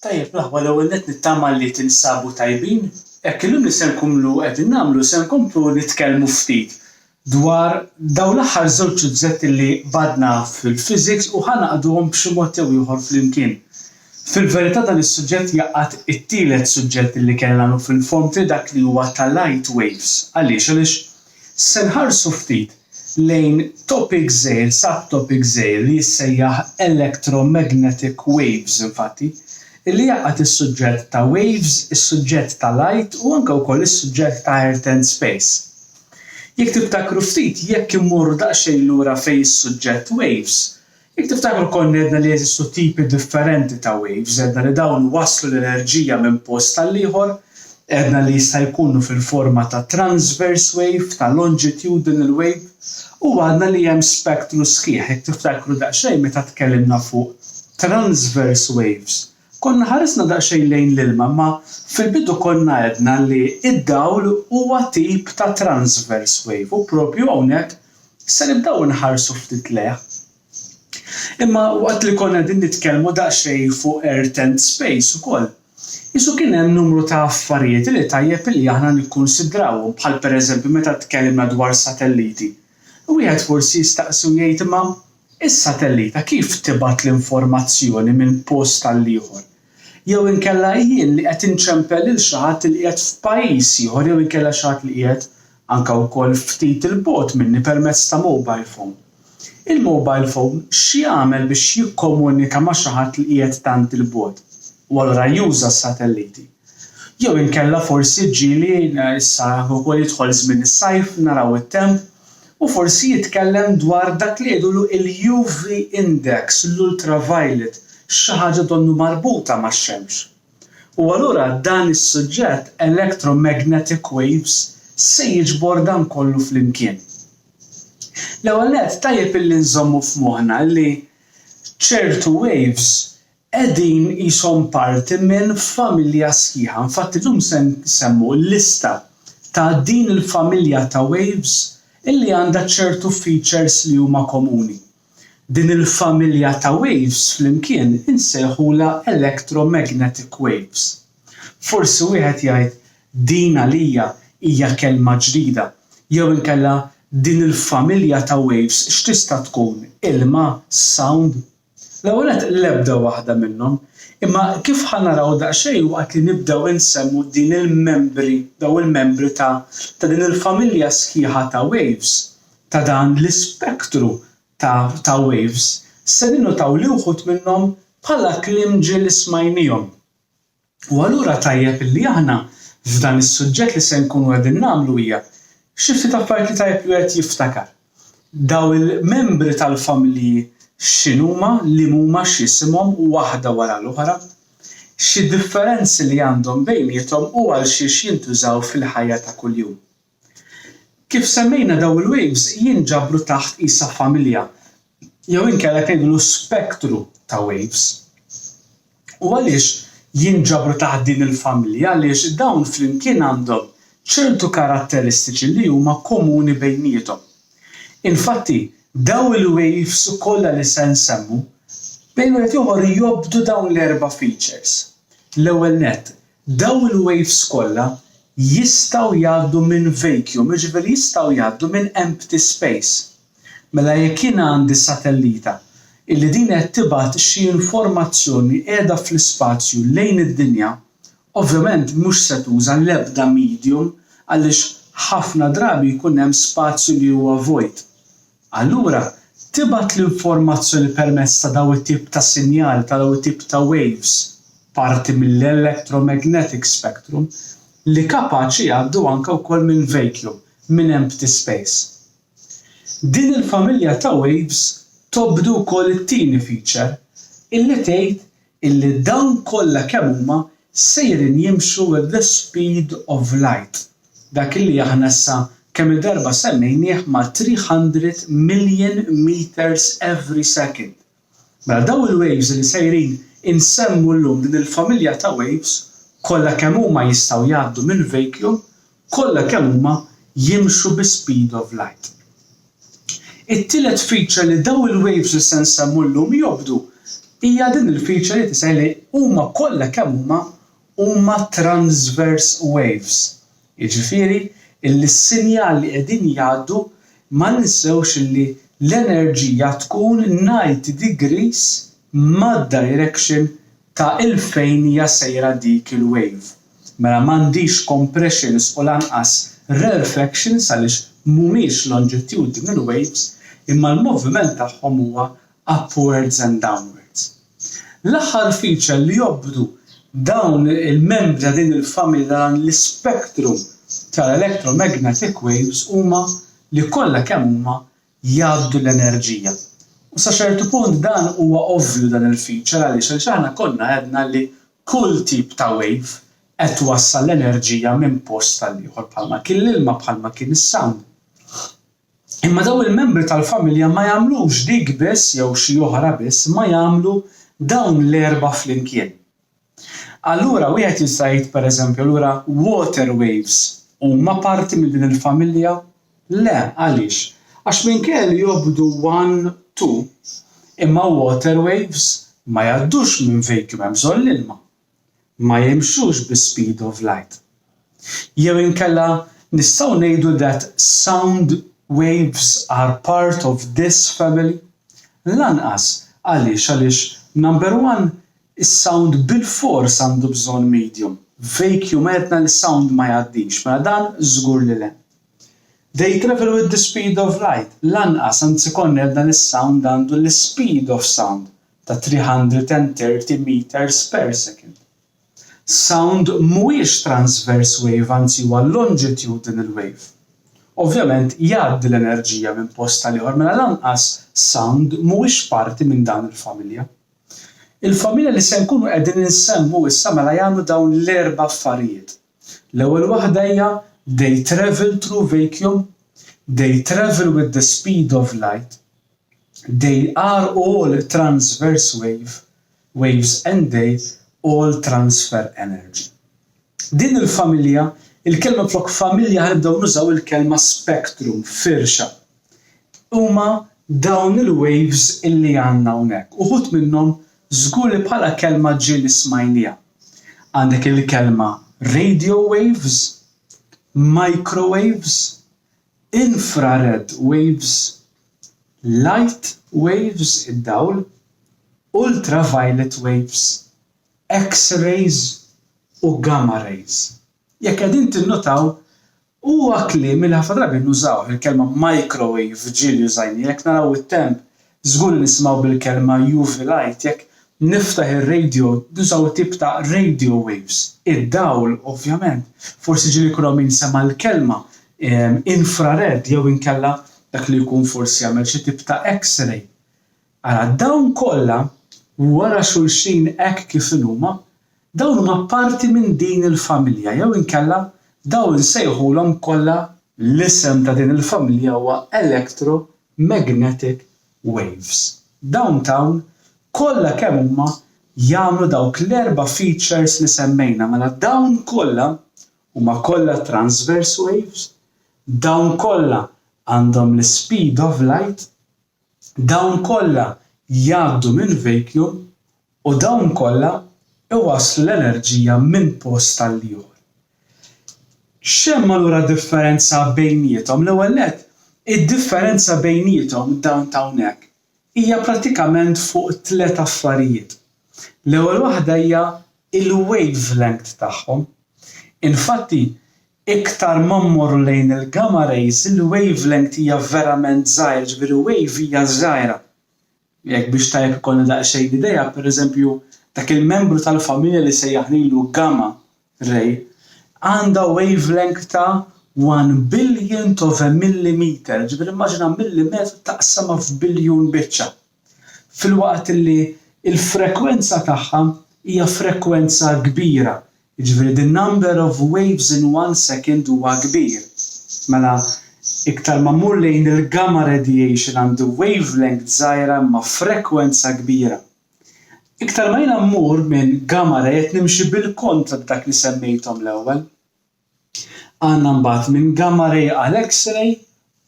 Tajjeb l-aħwa l-ewwel nett nittama li tinsabu tajbin. Hekk illum li se nkomplu qegħdin nagħmlu se nkomplu nitkellmu ftit dwar dawn l-aħħar żewġ suġġetti li badna fil-physics u ħanaqduhom b'xi mod jew ieħor flimkien. Fil-verità dan is-suġġett jaqgħad it-tielet suġġett li kellna nagħmlu fil-Form 3 dak li huwa ta' light waves. Għaliex se nħarsu ftit lejn topic żgħir, subtopic żgħir li jissejjaħ electromagnetic waves infatti, illi jaqgħad is-suġġett ta' waves, is-suġġett ta' light u anke wkoll is-suġġett ta' earth and space. Jekk tiftakru ftit jekk immorru daqsxejn lura fejn is-suġġett waves, jekk tiftakru konna għedna li jeżistu tipi differenti ta' waves, għedna li dawn wasslu l-enerġija minn post tal-ieħor, għedna li jista' jkunu fil-forma ta' transverse wave, ta' longitudinal wave, u għadna li hemm spektru sħiħ, jekk tiftakru daqsxejn meta tkellimna fuq transverse waves. Konna ħaresna daqsxejn lejn l-ilma, ma fil-bidu konna għedna li id-dawl huwa tip ta' transverse wave u proprju hawnhekk se nibdew nħarsu ftit leħ. Imma waqt li konna qegħdin nitkellmu daqsxejn fuq earth and space ukoll. Isu kien hemm numru ta' affarijiet li tajjeb li aħna nikkunsidrawhom bħal pereżempju meta tkellimna dwar satelliti. Wieħed forsi jistaqsu jgħid imma is-satellita kif tibgħat l-informazzjoni minn post tal-ieħor? Jew inkella jien li qed inċempel lil xi ħadd li qiegħed f'pajjiż ieħor jew inkella xi ħadd li qiegħed anke wkoll ftit il-bogħod minni permezz ta' mobile phone. Il-mobile phone x'jagħmel biex jikkomunika ma' xi ħadd li qiegħed tant il-bogħod u allura juża s-satelliti. Jew inkella forsi ġieli issa wkoll jidħol żmien is-sajf naraw it-temp u forsi jitkellem dwar dak li jgħidulu il-UV index, l-ultraviolet, xi ħaġa donnu marbuta max-xemx. U allura dan is-suġġett electromagnetic waves se jiġbor dan kollu flimkien. L-ewwel nett tajjeb illi nżommu f'moħħna li ċertu waves qegħdin qishom parti minn familja sħiħa. Infatti llum se nsemmu l-lista ta' din il-familja ta' waves illi għandha ċertu features li huma komuni. Din il-familja ta' waves flimkien insejħula electromagnetic waves. Forsi wieħed jgħid din għalija hija kelma ġdida, jew inkella din il-familja ta' waves x'tista' tkun ilma, sound. L-ewwel qed l-ebda waħda minnhom, imma kif ħanaraw daqsxejn waqt li nibdew insemmu din il-membri ta' din il-familja sħiħa ta' waves, ta' dan l-ispektru ta' waves, se ninnotaw li wħud minnhom bħala kliem ġieli smajniehom. U allura tajjeb illi aħna f'dan is-suġġett li se nkunu qegħdin nagħmlu hija xi ftit affarijiet li tajjeb li wieħed jiftakar. Daw il-membri tal-familji x'inhuma, li huma x'isimhom waħda wara l-oħra, xi differenzi li għandhom bejniethom u għal xiex jintużaw fil-ħajja ta' kuljum. Kif semmejna daw il-waves jinġabru taħt qisha familja jew inkella ngħidulu spektru ta' waves. U għaliex jinġabru taħt din il-familja għaliex dawn flimkien għandhom ċertu karatteristiċi li huma komuni bejniethom. Infatti, daw il-waves kollha li se nsemmu bejn wieħed ieħor jobdu dawn l-erba' features. L-ewwel nett, daw il-waves kollha jistgħu jgħaddu minn vacuum, jiġifieri jistgħu jgħaddu minn empty space. Mela jekk jien għandi satellita illi din qed tibgħat xi informazzjoni qiegħda fl-ispazju lejn id-dinja, ovvjament mhux se tuża l-ebda medium għaliex ħafna drabi jkun hemm spazju li huwa void. Allura tibgħat l-informazzjoni permezz ta' dawn it-tip ta' sinjal, ta' dawn it-tip ta' waves, parti mill-electromagnetic spectrum li kapaċi jgħaddu anke wkoll minn vacuum, minn empty space. Din il-familja ta' waves tobdu wkoll it-tieni feature illi tgħid illi dawn kollha kemm huma sejrin jimxu with the speed of light. Dak illi aħna issa kemm il-darba semmejnieh ma' 300 million meters every second. Mela daw il-waves li sejrin insemmu llum din il-familja ta' waves kollha kemm huma jistgħu jgħaddu minn vacuum, kollha kemm huma jimxu bi speed of light. It-tielet feature li daw il-waves li se nsemmu llum jobdu Hija din il-feature li tisgħid li huma kollha kemm huma transverse waves. Jiġifieri illi s-sinjal li qegħdin jgħaddu ma ninsewx illi l-enerġija tkun 90 degrees mad-direction ta' il-fejn hija sejra dik il-wave. Mela m'għandix compressions u lanqas rarefactions għaliex mhumiex longitudinal waves imma l-moviment tagħhom huwa upwards and downwards. L-aħħar feature li jobdu dawn il-membri ta' din il-familja dan l-spektrum tal-electromagnetic waves huma li kollha kemm huma jgħaddu l-enerġija. U sa ċertu punt dan huwa ovvju dan il-feature għaliex aħna konna għedna li kull tip ta' wave qed twassal l-enerġija minn post tal-ieħor bħalma kien l-ilma bħalma kien is-sound. Imma dawn il-membri tal-familja ma jagħmlux dik biss jew xi oħra biss ma jagħmlu dawn l-erba' flimkien. Allura wieħed jista' jgħid pereżempju allura water waves huma parti minn din il-familja? Le, għaliex? Għax minkejja li jobdu 1, 2, imma water waves ma jgħaddux minn vacuum hemm bżonn l-ilma. Ma jimxux bi-speed of light. Jew inkella nistgħu ngħidu that sound waves are part of this family? Lanqas għaliex number 1 is-sound bil-fors għandu bżonn medium. Vacuum għedna li sound ma jgħaddix, mela dan żgur li le. They travel with the speed of light. Lanqas anzi konna għedna li sound għandu l-speed of sound ta' 330 meters per second. Sound mhuwiex transverse wave anzi huwa longitudinal wave. Ovvjament jgħaddi l-enerġija minn post tal-ieħor mela lanqas sound mhuwiex parti minn dan il-familja. Il-familja li se nkunu qegħdin insemmu issa mela jagħmlu dawn l-erba' affarijiet. L-ewwel waħda hija they travel through vacuum, they travel with the speed of light, they are all transverse waves and they all transfer energy. Din il-familja, il-kelma flok familja ħanibdew nużaw il-kelma spectrum, firxa. Huma dawn il-waves illi għandna hawnhekk. Uħud minnhom żgur li bħala kelma ġieli smajnija. Għandek il-kelma radio waves, microwaves, infrared waves, light waves id-dawl, ultraviolet waves, X-rays u gamma rays. Jekk qegħdin tinnotaw huwa kliem li ħafna drabi nużaw il-kelma microwave ġieli użajni jekk naraw it-temp żgur nisimgħu bil-kelma UV light jekk niftaħ ir-radio nużaw tip ta' radio waves. Id-dawl ovvjament forsi ġieli jkun min sema l-kelma infrared jew inkella dak li jkun forsi jagħmel xi tip ta' X-ray. Ara dawn kollha wara xulxin hekk kif huma, dawn huma parti minn din il-familja jew inkella dawn insejħulhom kollha l-isem ta' din il-familja huwa electromagnetic waves. Dawn kollha kemm huma jagħmlu dawk l-erba' features li semmejna mela dawn kollha huma kollha transverse waves, dawn kollha għandhom l-speed of light, dawn kollha jgħaddu minn vacuum u dawn kollha iwasslu l-enerġija minn post tal-ieħor. X'hemm allura differenza bejniethom? L-ewwel nett, id-differenza bejniethom dawn ta' hawnhekk hija prattikament fuq 3 affarijiet. L-ewwel waħda hija il-wavelength tagħhom. Infatti, iktar ma mmorru lejn il-gamma rays, il-wavelength hija verament żgħira, ġifieri wave hija żgħira. Jekk biex tajjeb ikollna daqsxejn idea, pereżempju dak il-membru tal-familja li sejjaħnilu gamma ray għandha wavelength ta' 1 billionth of a millimeter, ġifieri immaġina millimetru taqsama f'biljun biċċa. Filwaqt li l-frekwenza tagħha hija frekwenza kbira, jiġifieri the number of waves in 1 second huwa kbir. Mela iktar ma mmur lejn il-gamma radiation għandu wavelength żgħira ma' frekwenza kbira. Iktar ma jiena mmur minn gamma ray qed nimxi bil-kontra dak li semmejthom l-ewwel. Għandna mbagħad minn gamma ray għal X-ray,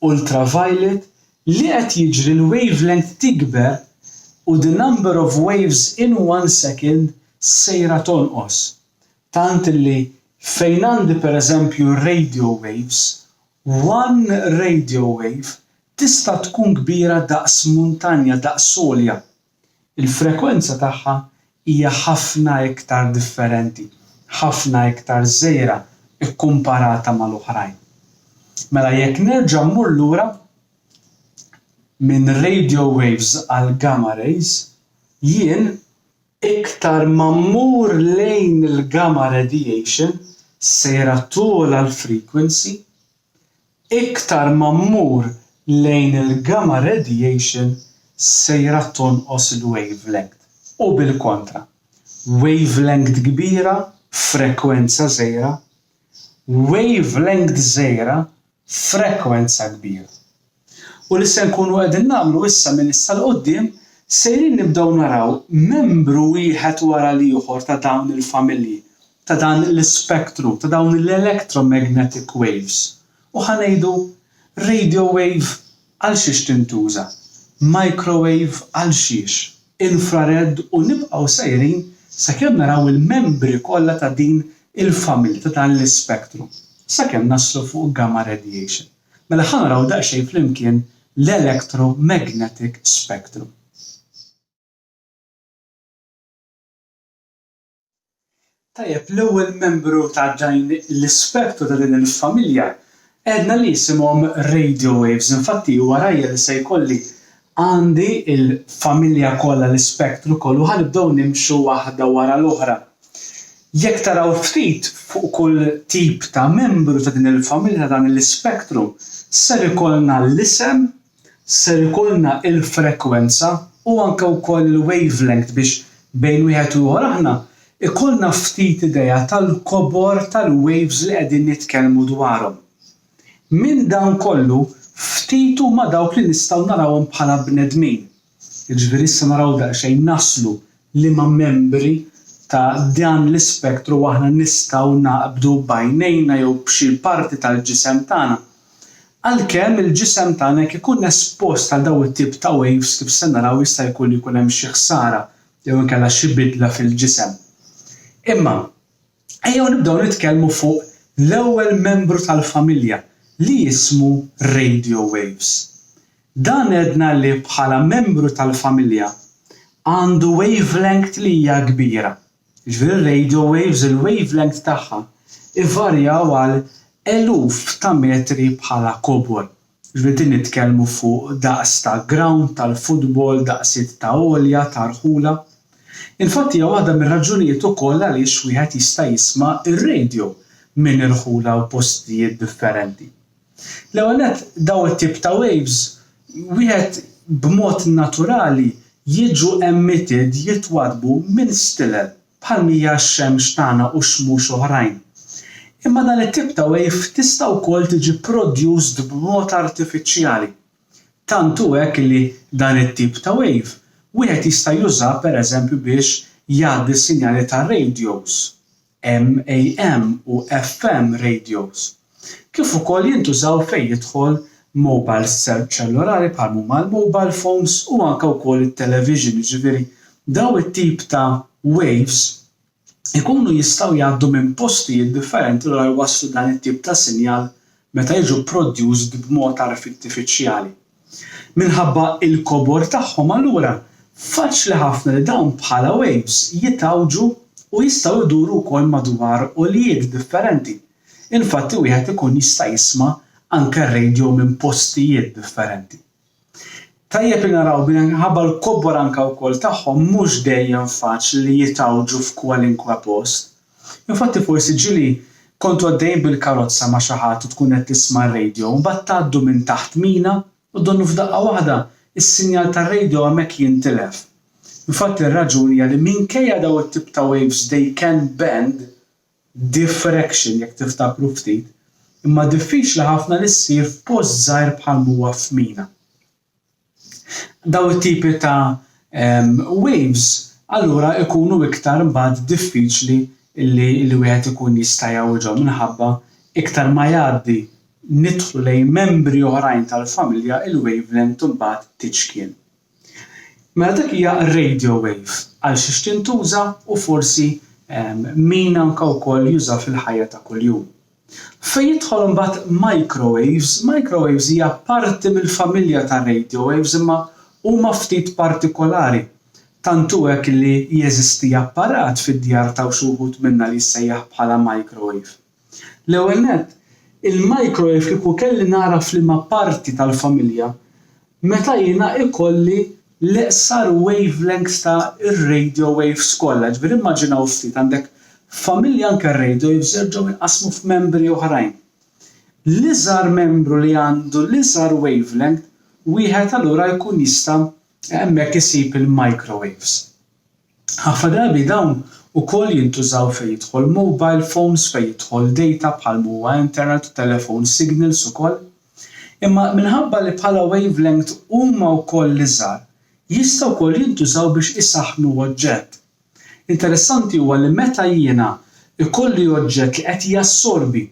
ultraviolet, li qed jiġri l-wavelength tikber u the number of waves in 1 second sejra tonqos. Tant li fejn għandi pereżempju radio waves, one radio wave tista' tkun kbira daqs muntanja, daqs għolja. Il-frekwenza tagħha hija ħafna iktar differenti, ħafna iktar żgħira kkumparata mal-oħrajn. Mela jekk nerġa' mmur lura minn radio waves għal gamma rays, jien iktar ma mmur lejn il-gamma radiation sejra tul għall-frequency, iktar ma mmur lejn il-gamma radiation sejra tonqos il-wavelength. U bil-kontra, wavelength kbira, frekwenza żgħira, wavelength żgħira, frekwenza kbira. U li se nkunu qegħdin nagħmlu issa minn issa l quddiem sejrin nibdew naraw membru wieħed wara l-ieħor ta' dawn il-familji, ta' dan l-spektru, ta' dawn l-electromagnetic waves. U ħanejdu radio wave għal xiex tintuża, microwave għal xiex, infrared u nibqgħu sejrin sakemm naraw il-membri kollha ta' din il-familja ta' dan l-spektru, sakemm naslu fuq gamma radiation. Mela ħanaraw daqsxejn flimkien l-electromagnetic spectrum. Tajjeb, l-ewwel membru ta' dan l-ispektru ta' din il-familja għedna li jisimhom radio waves. Infatti warajja li se jkolli għandi il-familja kollha l-ispektru kollu ħanibdew nimxu waħda wara l-oħra. Jekk taraw ftit fuq kull tip ta' membru ta' din il-familja ta' dan l-ispektru, ser ikollna l-isem, ser ikollna il-frekwenza u anke wkoll il-wavelength biex bejn wieħed u ieħor aħna ikollna ftit idea tal-kobor tal-waves li qegħdin nitkellmu dwarhom. Minn dan kollu ftit huma dawk li nistgħu narawhom bħala bnedmin. Jiġifieri issa naraw daqsxejn naslu liema membri ta' dan l-ispektru aħna nistgħu naqbdu b'għajnejna jew b'xi parti tal-ġisem tagħna. Għalkemm il-ġisem tagħna jekk ikun espost għal dawn it-tip ta' waves kif se naraw jista' jkun hemm xi ħsara jew inkella xi bidla fil-ġisem. Imma ejjew nibdew nitkellmu fuq l-ewwel membru tal-familja li jismu radio waves. Dan għedna li bħala membru tal-familja għandu wavelength li hija kbira. Ġifieri radio waves il-wavelength tagħha ivarjaw għal eluf ta' metri bħala kobor. Ġifieri din nitkellmu fuq daqs ta' ground tal-futbol, daqsiet ta' għolja, ta' rħula. Infatti hija waħda mir-raġunijiet ukoll għaliex wieħed jista' jisma' ir-radio minn irħula u postijiet differenti. L-ewwel nett dawn it-tip ta' waves wieħed b'mod naturali jiġu emitted jitwadbu minn stilel bħal mija x-xemx tagħna u xmux oħrajn. Imma dan it-tip ta' wave tista' wkoll tiġi produced b'mod artifiċjali. Tantu hekk li dan it-tip ta' wave wieħed jista' juża pereżempju biex jgħaddi s-sinjali ta' radios, AM u FM radios. Kif ukoll jintużaw fejn jidħol mobile ċellulari bħal huma l-mobile phones u anke wkoll it-television, jiġifieri dawn it-tip ta' waves ikunu jistgħu jgħaddu minn postijiet differenti li jwasslu dan it-tip ta' sinjal meta jiġu produced b'mod artifiċjali. Minħabba il-kobor tagħhom allura faċli ħafna li dawn bħala waves jitgħawġu u jistgħu jduru wkoll madwar għoljiet differenti. Infatti wieħed ikun jista' jisma' anke r-radio minn postijiet differenti. Tajjeb li naraw minħabba l-kobor anke wkoll tagħhom mhux dejjem faċli li jitgħawġu f'kwalinkwe post. Infatti forsi ġieli kontu għaddejjin bil-karozza ma' xi ħadd u tkun qed tisma' r-radio u mbagħad tgħaddu minn taħt mina u donnu f'daqqa waħda is-sinjal tar-radio hemmhekk jintilef. Infatti r-raġuni hija li minkejja dawn it-tip ta' waves they can bend diffraction jekk tiftakru ftit, imma diffiċli ħafna li ssir f'post żgħir bħal huwa f'mina. Dawn it-tipi ta' waves allura ikunu iktar mbagħad diffiċli li wieħed ikun jista' jgħawġhom minħabba iktar ma jgħaddi nidħlu lejn membri oħrajn tal-familja il-wavelength imbagħad tiċkien. Mela dik hija radio wave għal xiex tintuża u forsi min anke wkoll juża fil-ħajja ta' kuljum. Fejn jidħol imbagħad microwaves, microwaves hija parti mill-familja tar-radio waves imma huma ftit partikolari. Tant hu hekk li jeżisti apparat fid-djar ta' xi wħud minnha li jsejjaħ bħala microwave. L-ewwel nett, il-microwave kieku kelli naraf liema parti tal-familja meta jiena ikolli l-iqsar wavelengths ta' ir-radio waves kollha. Ġifieri immaġinaw ftit għandek familja anke r-radio waves jerġgħu jinqasmu f'membri oħrajn. L-iżgħar membru li għandu l-iżgħar wavelength wieħed allura jkun jista' hemmhekk isib il-microwaves. Ħafna drabi dawn ukoll jintużaw fejn jidħol mobile phones, fejn jidħol data bħal huwa internet u telephone signals ukoll. Imma minħabba li bħala wavelength huma wkoll iżgħar, jistgħu wkoll jintużaw biex isaħħnu oġġett. Interessanti huwa li meta jiena ikolli oġġett li qed jassorbi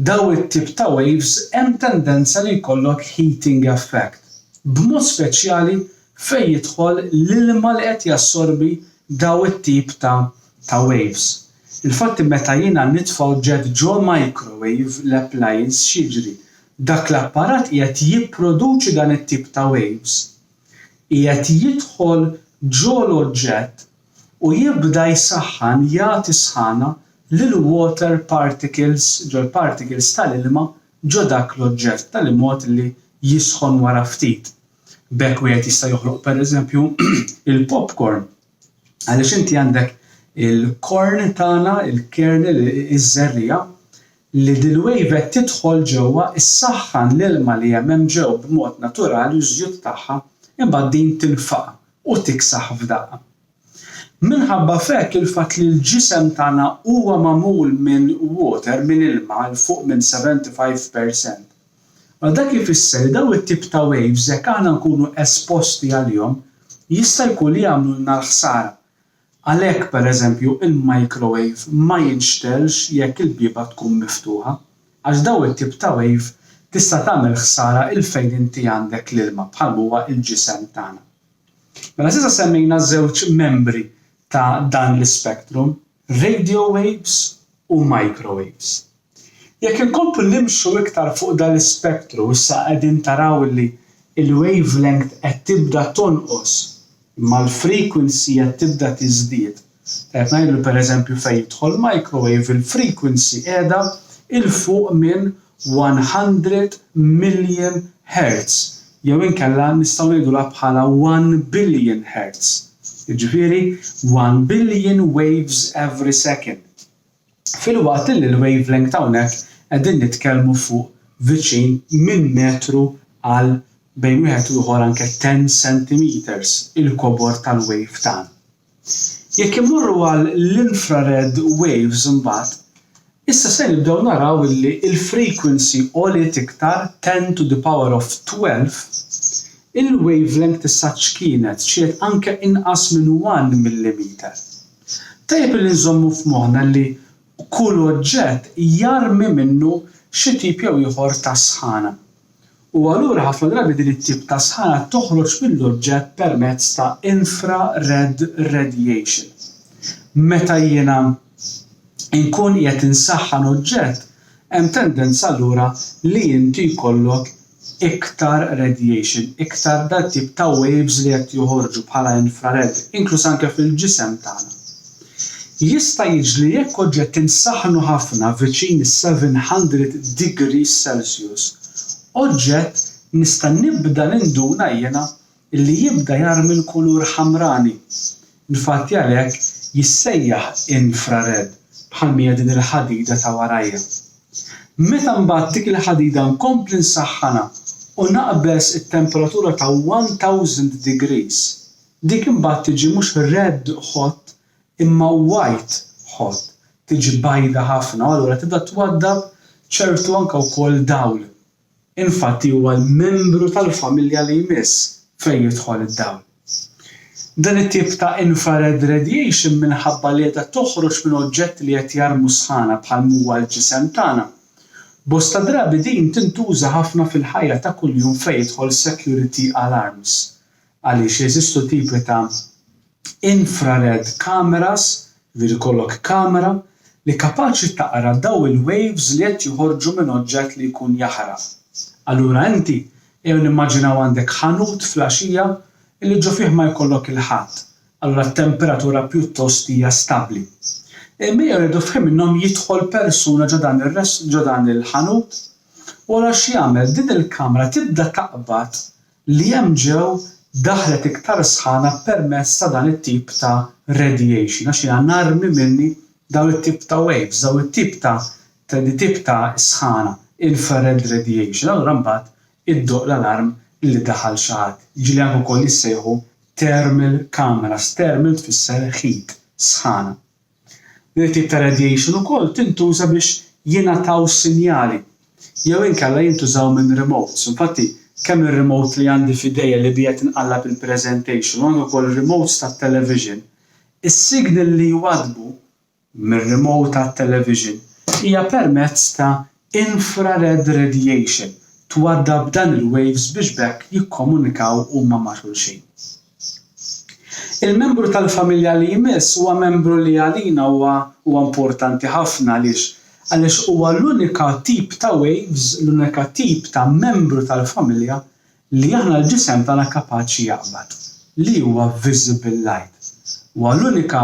daw it-tip ta' waves hemm tendenza li jkollok heating effect. B'mod speċjali fejn jidħol l-ilma li qed jassorbi daw it-tip ta' waves. Il-fatt meta jiena nitfa' oġġett ġo microwave l-appliance x'jiġri. Dak l-apparat qiegħed jipproduċi dan it-tip ta' waves. Qiegħed jidħol ġo l-oġġett u jibda jsaħħan jagħti sħana lill-water particles, ġo l-particles tal-ilma ġo dak l-oġġett tal-imod li jisħon wara ftit. B'hekk wieħed jista' joħloq pereżempju il-popcorn. Għaliex inti għandek il-corn tagħna, il-kernel, iż-żerriegħa li dil-wave qed tidħol ġewwa issaħħan l-ilma li hemm ġew b'mod naturali u żjud tagħha imbagħad din tinfaq u tiksaħ f'daqqa. Minħabba f'hekk il-fatt li l-ġisem tagħna huwa magħmul minn water, minn ilma l fuq minn 75%. Ma dak ifisser li dawn it-tip ta' waves jekk aħna nkunu esposti għalihom jista' jkun li jagħmlulna ħsara. Għalhekk pereżempju il-microwave ma jinxtelx jekk il-bieba tkun miftuħa għax dawn it-tip ta' wave tista' tagħmel ħsara il fejn inti għandek l-ilma bħal huwa l-ġisem tagħna. Mela s'issa semmejna żewġ membri ta' dan l-spektrum, radio waves u microwaves. Jekk inkomplu nimxu iktar fuq dan l-spektru issa qegħdin taraw li il-wavelength qed tibda tonqos imma l-frequency qed tibda tiżdied. Qed ngħidlu pereżempju fejn jidħol microwave il-frequency qiegħda il fuq minn 100 million hertz. Jew inkella nistgħu ngħidulha bħala 1 billion hertz. Jiġifieri 1 billion waves every second. Fil-waqt li l-wavelength hawnhekk qegħdin nitkellmu fuq viċin minn metru għal bejn wieħed u ieħor anke 10 centimeters il-kobor tal-wave tagħna. Jekk imorru għal l-infrared waves imbagħad, issa se nibdew naraw li l-frequency għoliet iktar 10 to the power of 12, il-wavelength issa x'kienet xiet anke inqas minn 1 millimeter. Tajjeb li nżommu f'moħħna li kull oġġett jarmi minnu xi tip jew ieħor ta' sħana. U allura ħafna drabi din it-tip ta' sħana toħroġ mill-oġġett permezz ta' infrared radiation. Meta jiena nkun qiegħed insaħħan oġġett, hemm tendenza allura li inti jkollok iktar radiation, iktar dat tip ta' waves li qed joħorġu bħala infrared, inkluż anke fil-ġisem tagħna. Jista' jiġri jekk oġġett insaħħnu ħafna viċin is-700 degrees Celsius, oġġett nista' nibda ninduna jiena li jibda jarmi l-kulur ħamrani. Infatti għalhekk jissejjaħ infrared bħal mija din il-ħadida ta' warajja. Meta mbagħad dik il-ħadida nkompli nsaħħanha u naqbes it-temperatura ta' 1000 degrees, dik imbagħad tiġi mhux red hot imma white hot, tiġi bajda ħafna u allura tibda twaddab ċertu anke wkoll dawl. Infatti huwa l-membru tal-familja li jmiss fejn jidħol id-dawl. Dan it-tip ta' infrared radiation minħabba li qiegħda toħroġ minn oġġetti li qed jarmu sħana bħal huwa l-ġisem tagħna. Bosta drabi din tintuża ħafna fil-ħajja ta' kuljum fejn jidħol security alarms. Għaliex jeżistu tipi ta' infrared cameras, jiġifieri jkollok kamera li kapaċi taqra daw il-waves li qed joħorġu minn oġġett li jkun jaħraq. Allura inti jew nimmaġinaw għandek ħanut flaxija li ġo fih ma jkollok il-ħadd. Allura t-temperatura pjuttost hija stabbli. Imma jridu f'hemm minnhom jidħol persuna ġo dan il-ħanut u wara x'jagħmel din il-kamra tibda taqbad li hemm ġew daħlet iktar sħana permezz ta' dan it-tip ta' radiation għax hija narmi minni dawn it-tip ta' waves, dawn it-tip ta' sħana, infrared radiation. Allura mbagħad iddoq l-alarm li daħal xi ħadd. Jiġifieri anke wkoll jissejħu thermal cameras, thermal tfisser heat, sħana. Din it-tip ta' radiation ukoll tintuża biex jingħataw sinjali jew inkella jintużaw minn remotes. Infatti kemm ir-remote li għandi f'idejja li bija tinqallab il-presentation u anke wkoll ir-remotes tat-television, is-signal li jwaddbu mir-remote tat-television hija permezz ta' infrared radiation twaddab dan il-waves biex bekk jikkomunikaw huma ma' xulxin. Il-membru tal-familja li jmiss huwa membru li għalina huwa importanti ħafna għaliex huwa l-unika tip ta' waves, l-unika tip ta' membru tal-familja li aħna l-ġisem tagħna kapaċi jaqbad, li huwa visible light. Huwa l-unika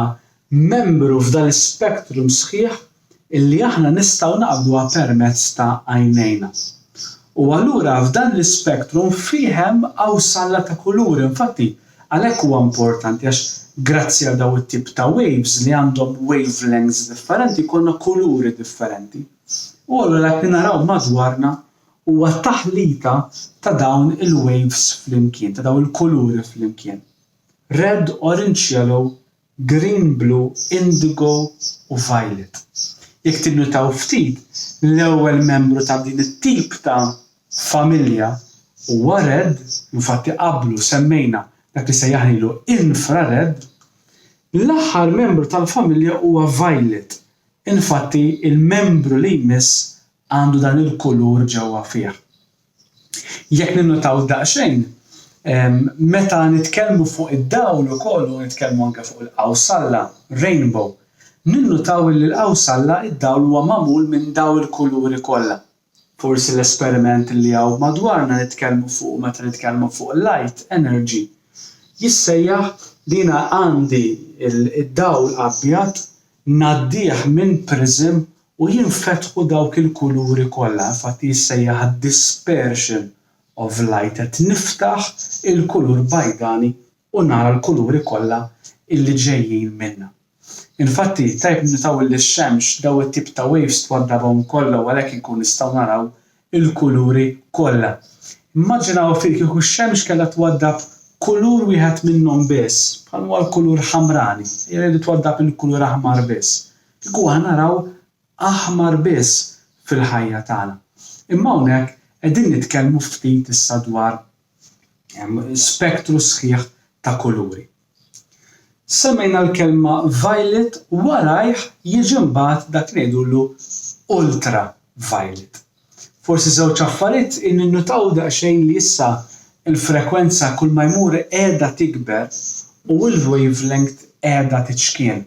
membru f'dan l-spektrum sħiħ illi aħna nistgħu naqbduha permezz ta' għajnejna. U allura f'dan l-spektrum fih hemm awsalla ta' kuluri. Infatti għalhekk huwa importanti għax grazzi għal daw it-tip ta' waves li għandhom wavelengths differenti jkollna kuluri differenti. U allura dak li naraw madwarna huwa taħlita ta' dawn il-waves flimkien, ta' dawn il-kuluri flimkien. Red, orange, yellow, green, blue, indigo u violet. Jekk tinnutaw ftit, l-ewwel membru ta' din it-tip ta' familja huwa red, infatti qablu semmejna dak li sejjaħnilu infrared, l-aħħar membru tal-familja huwa violet. Infatti il-membru li jmiss għandu dan il-kulur ġewwa fih. Jekk ninnutaw daqsxejn, meta nitkellmu fuq id-dawl ukoll u nitkellmu anke fuq il-qawsalla, rainbow, ninnutaw li l-qawsalla id-dawl huwa magħmul minn dawn il-kuluri kollha. Forsi l-esperiment li hawn madwarna nitkellmu fuq meta nitkellmu fuq light energy jissejjaħ li jiena għandi id-dawl abjad ngħaddih minn prism u jinfetħu dawk il-kuluri kollha. Infatti jissejjaħ dispersion of light qed niftaħ il-kulur bajdani u nara l-kuluri kollha illi ġejjin minnha. Infatti tajb nitaw li x-xemx daw it-tip ta' waves twaddabhom kollha u għalhekk inkun nistgħu naraw il-kuluri kollha. Immaġinaw fil kieku x-xemx kellha twaddab kulur wieħed minnhom biss, bħal huwa l-kulur ħamrani, jridu twaddab il-kulur aħmar biss. Kieku naraw aħmar biss fil-ħajja tagħna. Imma hawnhekk qegħdin nitkellmu ftit issa dwar spektru sħiħ ta' kuluri. Semmejna l-kelma violet u warajh jiġi mbagħad dak ngħidulu ultraviolet. Forsi żewġ affarijiet innutaw daqsxejn li issa il-frekwenza kull ma jmur qiegħda tikber u l-wavelength qiegħda tiċkien.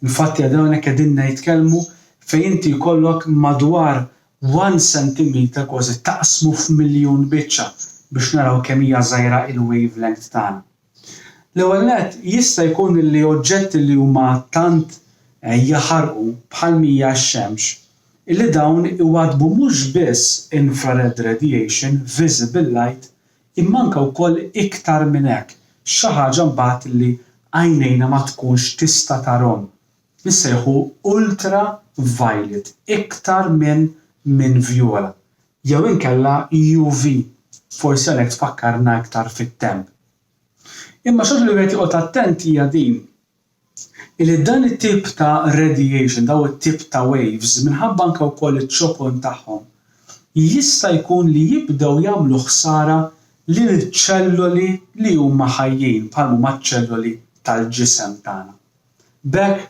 Infatti hawnhekk qegħdin nitkellmu fejn inti jkollok madwar 1 centimeter kważi taqsmu f'miljun biċċa biex naraw kemm hija żgħira il-wavelength tagħna. L-ewwel nett jista' jkun li oġġetti li huma tant jaħarqu bħal mija x-xemx illi dawn iwaddbu mhux biss infrared radiation, visible light, imma anke wkoll iktar minn hekk, xi ħaġa mbagħad li għajnejna ma tkunx tista' tarahom. Jissejħu ultraviolet, iktar minn vjola. Jew inkella UV, forsi għalhekk tfakkarna iktar fit-temp. Imma xi li wieħed joqgħod attent hija din illi dan it-tip ta' radiation, daw it-tip ta' waves, minħabba anke wkoll iċ-ċokon tagħhom, jista' jkun li jibdew jagħmlu ħsara lil ċelloli li huma ħajjin bħal huma ċ-ċelloli tal-ġisem tagħna. B'hekk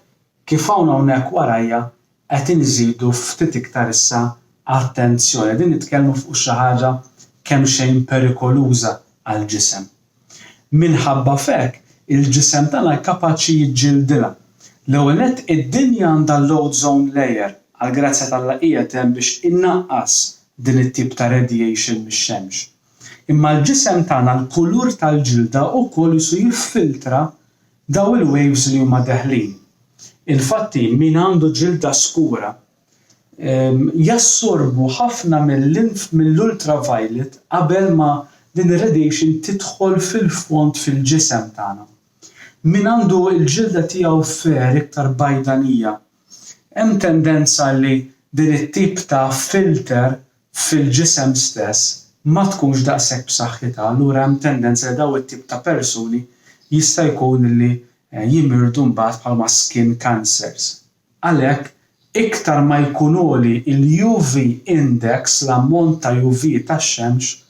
kif hawn hawnhekk warajja qed inżidu ftit iktar issa attenzjoni, qegħdin nitkellmu fuq xi ħaġa kemm xejn perikoluża għall-ġisem. Minħabba f'hekk il-ġisem tagħna kapaċi jiġġieldilha. L-ewwel nett id-dinja għandha load zone layer għall-grazzja tal-Alla qiegħed hemm biex innaqqas din it-tip ta' radiation mix-xemx. Imma l-ġisem tagħna l-kulur tal-ġilda wkoll isu jiffiltra daw il-waves li huma deħlin. Infatti min għandu ġilda skura jassorbu ħafna mill-ultraviolet qabel ma din ir-radiation tidħol fil-fond fil-ġisem tagħna. Min għandu l-ġilda tiegħu fer iktar bajdanija, hemm tendenza li din it-tip ta' filter fil-ġisem stess ma tkunx daqshekk b'saħħitha, allura hemm tendenza li daw it-tip ta' persuni jista' jkun li jimirdu mbagħad bħalma skin cancers. Għalhekk iktar ma jkun għoli il-UV index, l-ammont ta' UV tax-xemx,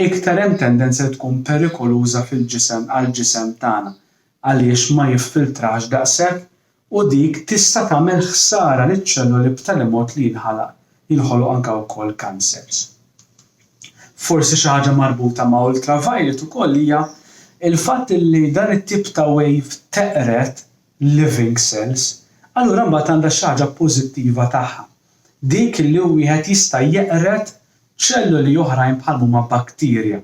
iktar hemm tendenza li tkun perikoluża fil-ġisem għall-ġisem tagħna għaliex ma jiffiltrax daqshekk u dik tista' tagħmel ħsara liċ-ċelloli b'tali mod li jinħoloq anke wkoll cancers. Forsi xi ħaġa marbuta ma' ultraviolet ukoll hija il-fatt li dan it-tip ta' wave teqret living cells, allura mbagħad għandha xi ħaġa pożittiva tagħha. Dik li wieħed jista' jeqret ċelloli oħrajn bħal huma bakterja.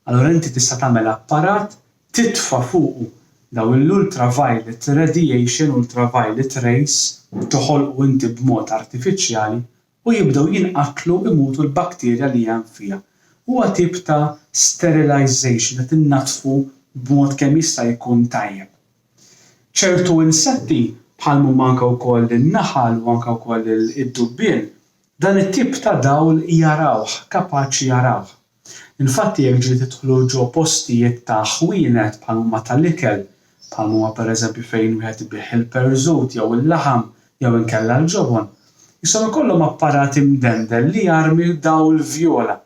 Allura inti tista' tagħmel apparat titfa' fuqu daw l-ultraviolet radiation, ultraviolet rays toħolqu inti b'mod artifiċjali u jibdew jinqatlu imutu l-bakterja li hemm fiha. Huwa tip ta' sterilization qed innatfu b'mod kemm jista' jkun tajjeb. ċertu insetti bħal huma anke wkoll in-naħal u anke wkoll id-dubbien dan it-tip ta' dawl jarawh, kapaċi jarawh. Infatti jekk ġiet tidħlu ġo postijiet ta' ħwienet bħal huma tal-ikel, bħal huma pereżempju fejn wieħed ibih il-perżut jew il-laħam jew inkella l-ġobon, jistgħu jkollhom apparati mdendel li jarmi dawl vjola.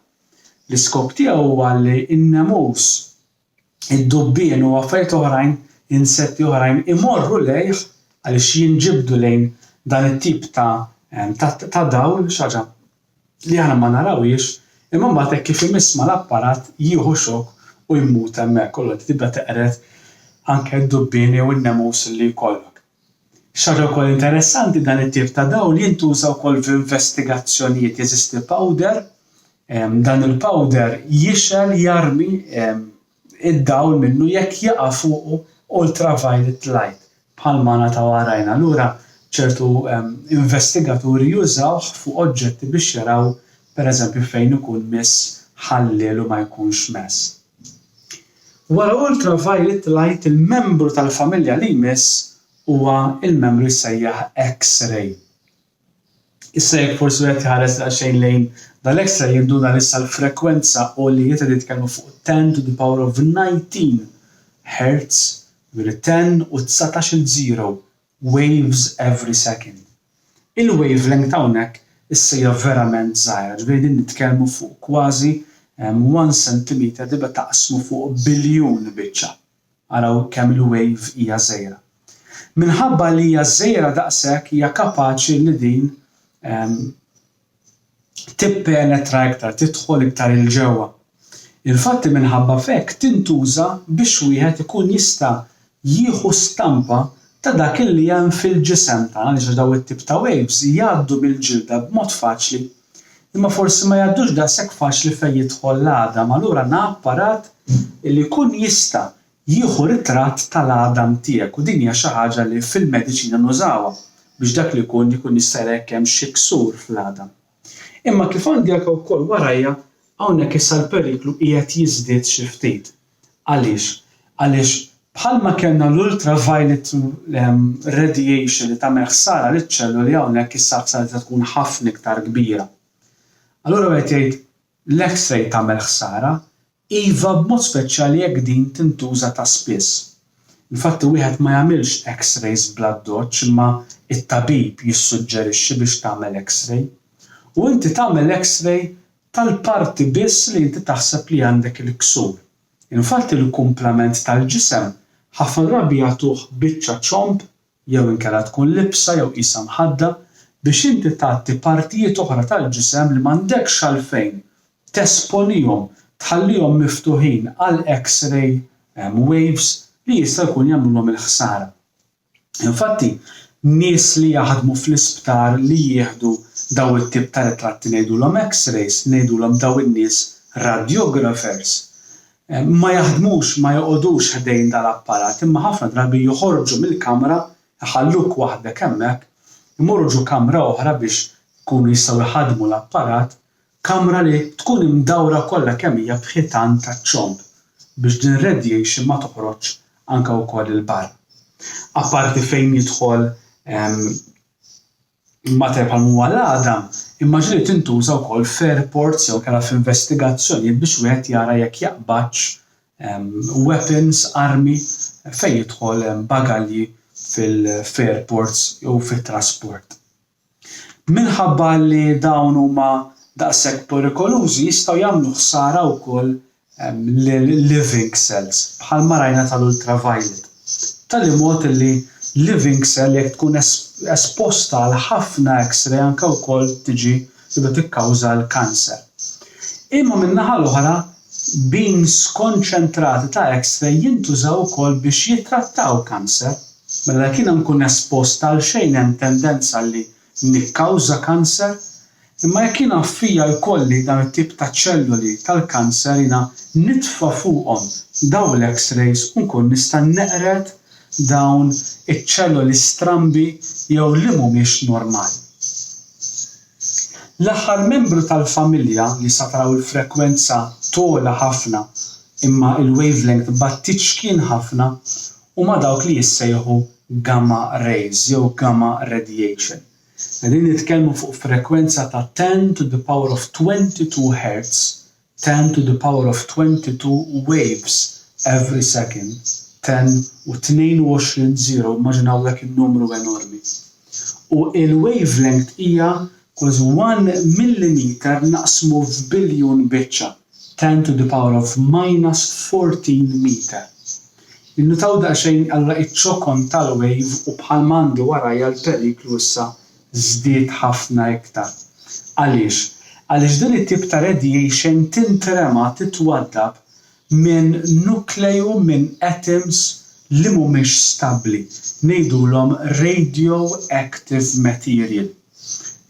L-iskop tiegħu huwa li n-nemus, id-dubbien u affarijiet oħrajn, insetti oħrajn imorru lejh għaliex jinġibdu lejn dan it-tip ta' dawl xi ħaġa li aħna ma narawhiex, imma mbagħad hekk kif imiss mal-apparat jieħu xokk u jmut hemmhekk kollu tibda teqret anke d-dubbien jew in-nemus li jkollok. Xi ħaġa wkoll interessanti dan it-tip ta' dawl jintuża wkoll f'investigazzjonijiet jeżisti powder. Dan il-powder jixel jarmi id-dawl minnu jekk jaqa' fuqu ultraviolet light bħalma nagħtaw warajna. Allura ċertu investigaturi jużawh fuq oġġetti biex jaraw pereżempju fejn ikun miss ħallel u ma jkunx mess. Wara ultraviolet light il-membru tal-familja li jmiss huwa il-membru jsejjaħ X-ray. Issa jekk forsi wieħed jħares daqsxejn lejn dal-X-ray jinduna issa l-frekwenza għoljiet qed jitkellmu fuq 10 to the power of 19 Hertz, 10 u 19 0 waves every second. Il-wavelength hawnhekk issa hija verament żgħira, ġifieri din nitkellmu fuq kważi 1 centimeter tibda taqsmu fuq biljun biċċa. Araw kemm il-wave hija żgħira. Minħabba li hija żgħira daqshekk hija kapaċi li din tippenetra iktar, tidħol iktar il-ġewwa. Infatti minħabba f'hekk tintuża biex wieħed ikun jista' jieħu stampa ta' dak li hemm fil-ġisem tagħna għaliex dawn it-tip ta' waves jgħaddu bil-ġilda b'mod faċli, imma forsi ma jgħaddux daqshekk faċli fejn jidħol l-għadam, allura għandna apparat li jkun jista' jieħu ritratt tal-għadam tiegħek u din hija xi ħaġa li fil-mediċina nużawha biex dak li jkun jista' jrek hemm xi ksur fl-għadam. Imma kif għandi anke wkoll warajja hawnhekk issa l-periklu qiegħed jiżdied xi ftit. Għaliex? Għaliex bħalma kellna l-ultraviolet radiation li tagħmel ħsara liċ-ċelluli hawnhekk issa ħsara tkun ħafna iktar kbira. Allura wieħed jgħid l-X-ray tagħmel ħsara, iva b'mod speċjali jekk din tintuża ta' spiss. Infatti wieħed ma jagħmilx X-rays bla doċċ imma it-tabib jissuġġerixxi biex tagħmel X-ray. U inti tagħmel X-ray tal-parti biss li inti taħseb li għandek il-ksur. Infatti l-kumplament tal-ġisem ħafna drabi jagħtuh biċċa ċomp jew inkella tkun libsa jew qisha mħadda biex inti tagħti partijiet oħra tal-ġisem li m'għandekx għalfejn tesponihom, tħallihom miftuħin għal X-ray waves li jista' jkun jagħmluhom il-ħsara. Infatti, nies li jaħdmu fl-isptar li jieħdu daw it-tip ta' ritratti ngħidulhom X-rays, ngħidulhom daw in-nies radiographers. Ma jaħdmux, ma joqogħdux ħdejn dal-apparat, imma ħafna drabi joħorġu mill-kamra, iħalluk waħdek hemmhekk, imorru ġu kamra oħra biex jkunu jistgħu jħaddmu l-apparat, kamra li tkun imdawra kollha kemm hija b'ħitan taċ-ċomp biex din radiation ma toħroġ anke wkoll il-barra. Apparti fejn jidħol materjal bħal huwa l-għadam, immaġini tintuża wkoll f'airports jew kellha f'investigazzjonijiet biex wieħed jara jekk jaqbadx weapons, armi fejn jidħol bagalji fil-airports jew fit-trasport. Minħabba li dawn huma daqshekk perikolużi jistgħu jagħmlu ħsara wkoll lil-living cells bħalma rajna tal-ultraviolet. Tal-imod li living cell jekk tkun esposta għal ħafna X-ray anke wkoll tiġi tibda tikkawża l-kanser. Imma min-naħa l-oħra beams konċentrati ta' X-ray jintużaw ukoll biex jittrattaw kanser. Mela kien nkun esposta għal xejn hemm tendenza li nikkawża kanser, imma jekk jiena fija jkolli dan it-tip ta' ċelluli tal-kanser jiena nitfa' fuqhom dawn l-X-rays u nkun nista' neqret dawn iċ-ċelluli strambi jew li mhumiex normali. L-aħħar membru tal-familja li sa taraw il-frekwenza tola ħafna imma il-wavelength battiċkien ħafna huma dawk li jissejħu gamma rays jew gamma radiation. Qegħdin nitkellmu fuq frekwenza ta' 10 to the power of 22 Hz, 10 to the power of 22 waves every second, 10 u 22 0, immaġinaw dak in-numru enormi. U il-wavelength hija kważi 1 millimeter naqsmu f'biljun biċċa, 10 to the power of minus 14 meter. Innutaw daqsxejn alla iċ-ċokon tal-wave u bħal mandu warajja l-periklu issa żdied ħafna iktar. Għaliex? Għaliex din it-tip ta' radiation tintrema titwaddab minn nukleu minn atoms li mhumiex stabbli, ngħidulhom radioactive material.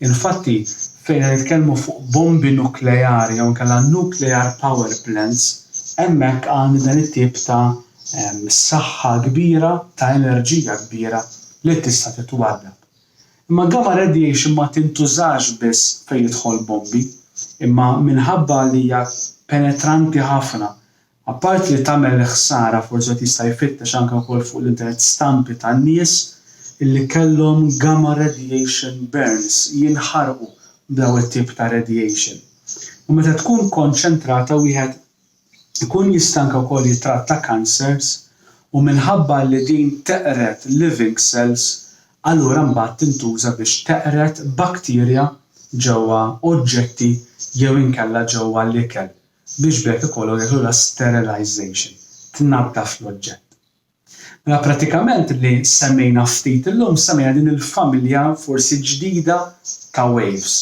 Infatti, fejn nitkellmu fuq bombi nukleari jew inkella nuclear power plants, hemmhekk għandi dan it-tip ta' saħħa kbira, ta' enerġija kbira li tista' titwaddab. Imma gamma radiation ma tintużax biss fejn jidħol bombi, imma minħabba li hija penetranti ħafna. Apparti li tagħmel ħsara forsi qed jista' jfittex anke wkoll fuq l-internet stampi tan-nies illi kellhom gamma radiation burns jinħarqu b'daw it-tip ta' radiation. U meta tkun konċentrata wieħed ikun jista' anke wkoll jitratta cancers u minħabba li din teqret living cells allura mbagħad tintuża biex teqret bakterja ġewwa oġġetti jew inkella ġewwa l-ikel biex bekk ikollhom jagħmluha sterilization, tnaddaf l-oġġett. Mela pratikament li semmejna ftit illum semmejna din il-familja forsi ġdida ta' waves.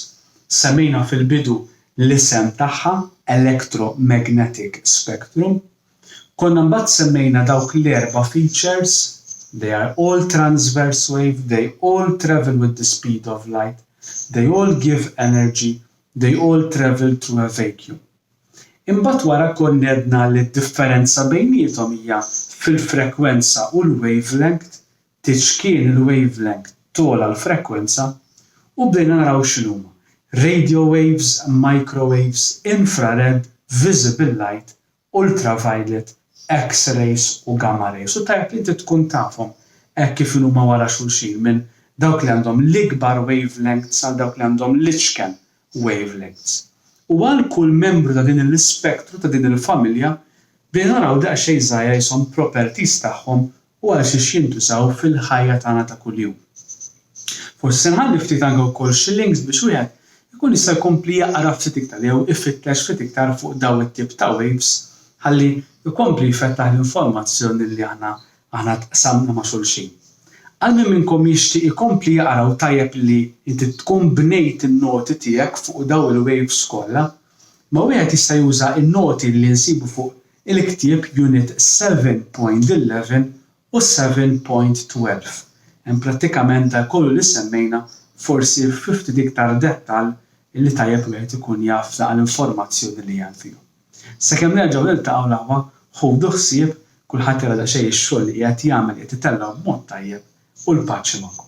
Semmejna fil-bidu l-isem tagħha electromagnetic spectrum. Konna mbagħad semmejna dawk l-erba' features. They are all transverse wave, they all travel with the speed of light, they all give energy, they all travel through a vacuum. Imbagħad wara konna għedna li d-differenza bejniethom hija fil-frekwenza u l-wavelength, tiċkien il-wavelength tola l-frekwenza u bdejna naraw x'inhuma. Radio waves, microwaves, infrared, visible light, ultraviolet, X-rays u gamma rays. U tajjeb li inti tkun tafhom hekk kif huma wara xulxin minn dawk li għandhom l-ikbar wavelengths għal dawk li għandhom l-iċken wavelengths. U għal kull membru ta' din l-ispektru ta' din il-familja bejn naraw daqsxejn żgħira jisom properties tagħhom u għal xiex jintużaw fil-ħajja tagħna ta' kuljum. Forsi se nħalli ftit anke wkoll xi links biex wieħed ikun jista' jkompli jaqra ftit iktar jew ifittex ftit iktar fuq dawn it-tip ta' waves ħalli jkompli jfettaħ l-informazzjoni li aħna tqasamna ma' xulxin. Għal min minnkom jixtieq ikompli jaqra u tajjeb li inti tkun bnejt in-noti tiegħek fuq dawn il-waves kollha, ma wieħed jista' juża n-noti li nsibu fuq il-ktieb Unit 7.11 u 7.12. Hemm prattikament dak kollu li semmejna forsi ftit iktar dettall illi tajjeb wieħed ikun jaf ta' l-informazzjoni li hemm fihom. Sakemm nerġgħu niltaqgħu l-aħwa, ħudu ħsieb kulħadd jara daqsxejn ix-xogħol li qiegħed jagħmel qiegħed itellgħu b'mod tajjeb u l-paċi magħkom.